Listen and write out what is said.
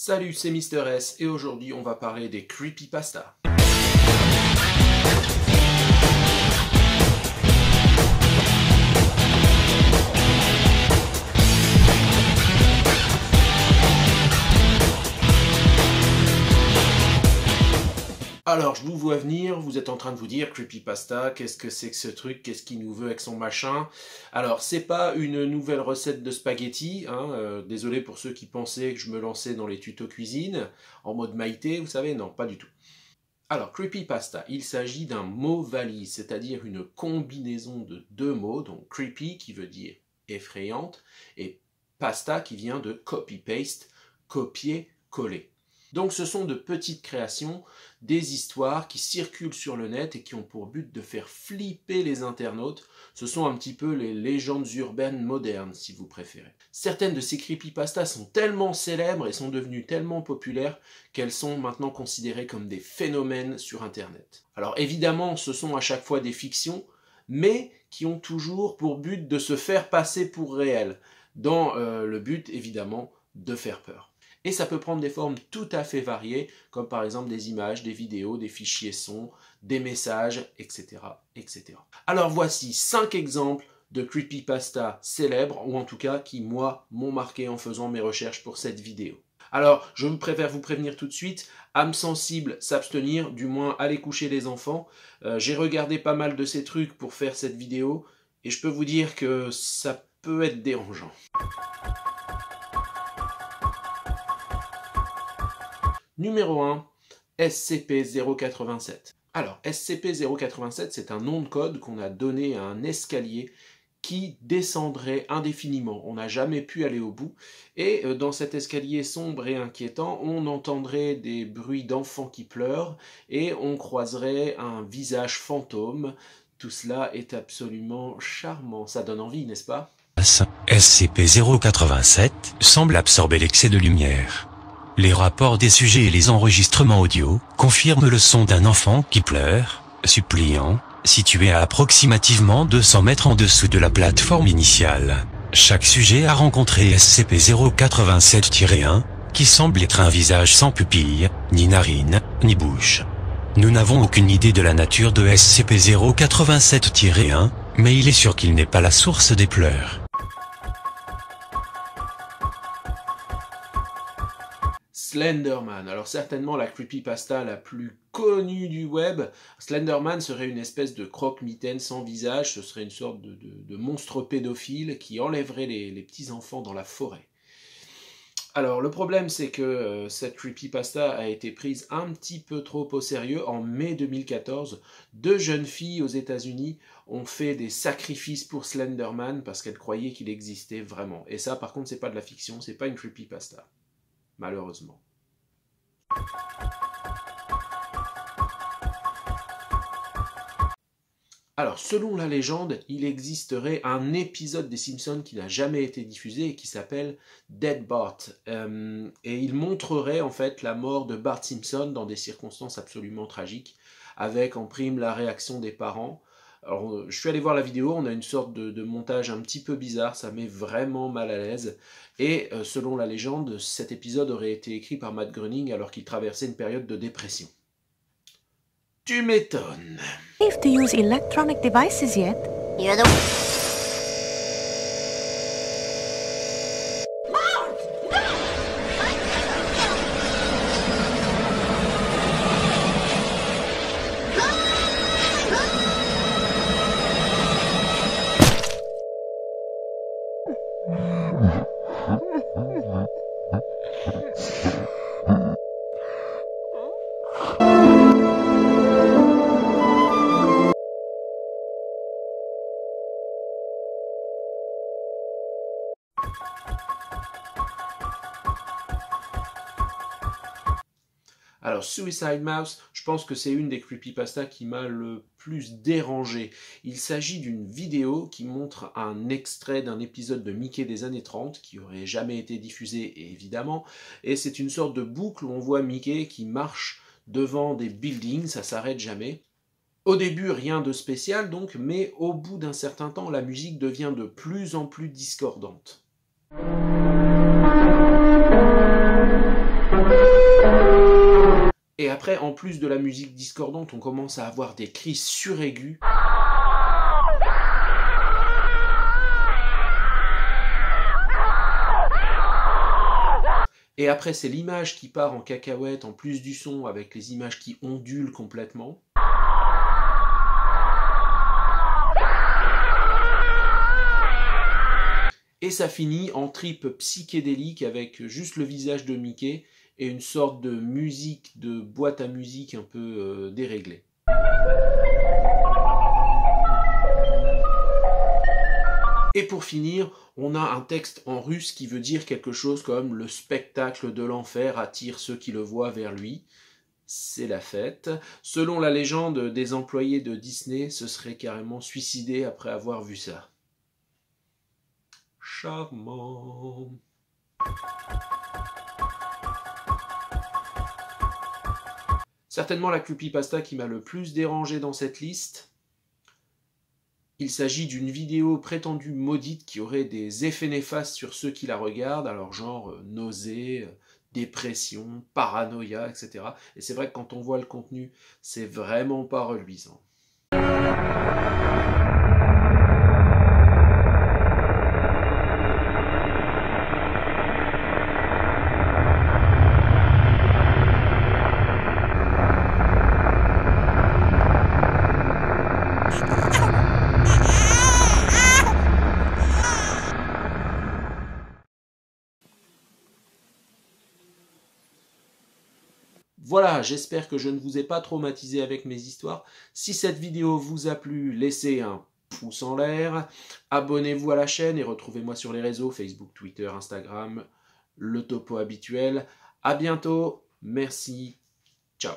Salut, c'est Mister S et aujourd'hui on va parler des creepypasta. Alors, je vous vois venir, vous êtes en train de vous dire, creepypasta, qu'est-ce que c'est que ce truc, qu'est-ce qu'il nous veut avec son machin? Alors, c'est pas une nouvelle recette de spaghetti, hein, désolé pour ceux qui pensaient que je me lançais dans les tutos cuisine, en mode Maïté, vous savez, non, pas du tout. Alors, creepypasta, il s'agit d'un mot valise, c'est-à-dire une combinaison de deux mots, donc creepy qui veut dire effrayante, et pasta qui vient de copy-paste, copier-coller. Donc ce sont de petites créations, des histoires qui circulent sur le net et qui ont pour but de faire flipper les internautes. Ce sont un petit peu les légendes urbaines modernes, si vous préférez. Certaines de ces creepypastas sont tellement célèbres et sont devenues tellement populaires qu'elles sont maintenant considérées comme des phénomènes sur Internet. Alors évidemment, ce sont à chaque fois des fictions, mais qui ont toujours pour but de se faire passer pour réel, dans le but évidemment de faire peur. Et ça peut prendre des formes tout à fait variées, comme par exemple des images, des vidéos, des fichiers sons, des messages, etc., etc. Alors voici 5 exemples de creepypasta célèbres, ou en tout cas qui, moi, m'ont marqué en faisant mes recherches pour cette vidéo. Alors, je préfère vous prévenir tout de suite, âme sensible, s'abstenir, du moins aller coucher les enfants. J'ai regardé pas mal de ces trucs pour faire cette vidéo, et je peux vous dire que ça peut être dérangeant. Numéro 1, SCP-087. Alors, SCP-087, c'est un nom de code qu'on a donné à un escalier qui descendrait indéfiniment. On n'a jamais pu aller au bout. Et dans cet escalier sombre et inquiétant, on entendrait des bruits d'enfants qui pleurent et on croiserait un visage fantôme. Tout cela est absolument charmant. Ça donne envie, n'est-ce pas? SCP-087 semble absorber l'excès de lumière. Les rapports des sujets et les enregistrements audio confirment le son d'un enfant qui pleure, suppliant, situé à approximativement 200 mètres en dessous de la plateforme initiale. Chaque sujet a rencontré SCP-087-1, qui semble être un visage sans pupille, ni narine, ni bouche. Nous n'avons aucune idée de la nature de SCP-087-1, mais il est sûr qu'il n'est pas la source des pleurs. Slenderman, alors certainement la creepypasta la plus connue du web. Slenderman serait une espèce de croque-mitaine sans visage, ce serait une sorte de monstre pédophile qui enlèverait les petits enfants dans la forêt. Alors le problème c'est que cette creepypasta a été prise un petit peu trop au sérieux. En mai 2014, 2 jeunes filles aux États-Unis ont fait des sacrifices pour Slenderman parce qu'elles croyaient qu'il existait vraiment. Et ça par contre c'est pas de la fiction, c'est pas une creepypasta. Malheureusement. Alors, selon la légende, il existerait un épisode des Simpsons qui n'a jamais été diffusé et qui s'appelle Dead Bart. Et il montrerait en fait la mort de Bart Simpson dans des circonstances absolument tragiques, avec en prime la réaction des parents. Alors, je suis allé voir la vidéo, on a une sorte de montage un petit peu bizarre, ça met vraiment mal à l'aise. Et selon la légende, cet épisode aurait été écrit par Matt Groening alors qu'il traversait une période de dépression. Tu m'étonnes. Safe to use electronic devices yet? You're the Alors, Suicide Mouse, je pense que c'est une des creepypastas qui m'a le plus dérangé. Il s'agit d'une vidéo qui montre un extrait d'un épisode de Mickey des années 30, qui aurait jamais été diffusé, évidemment, et c'est une sorte de boucle où on voit Mickey qui marche devant des buildings, ça s'arrête jamais. Au début, rien de spécial donc, mais au bout d'un certain temps, la musique devient de plus en plus discordante. Et après, en plus de la musique discordante, on commence à avoir des cris suraigus. Et après, c'est l'image qui part en cacahuète, en plus du son, avec les images qui ondulent complètement. Et ça finit en trip psychédélique avec juste le visage de Mickey et une sorte de musique, de boîte à musique un peu déréglée. Et pour finir, on a un texte en russe qui veut dire quelque chose comme « Le spectacle de l'enfer attire ceux qui le voient vers lui ». C'est la fête. Selon la légende, des employés de Disney se seraient carrément suicidés après avoir vu ça. Charmant. Certainement la creepypasta qui m'a le plus dérangé dans cette liste. Il s'agit d'une vidéo prétendue maudite qui aurait des effets néfastes sur ceux qui la regardent, alors genre nausées, dépression, paranoïa, etc. Et c'est vrai que quand on voit le contenu, c'est vraiment pas reluisant. Voilà, j'espère que je ne vous ai pas traumatisé avec mes histoires. Si cette vidéo vous a plu, laissez un pouce en l'air, abonnez-vous à la chaîne et retrouvez-moi sur les réseaux, Facebook, Twitter, Instagram, le topo habituel. À bientôt, merci, ciao.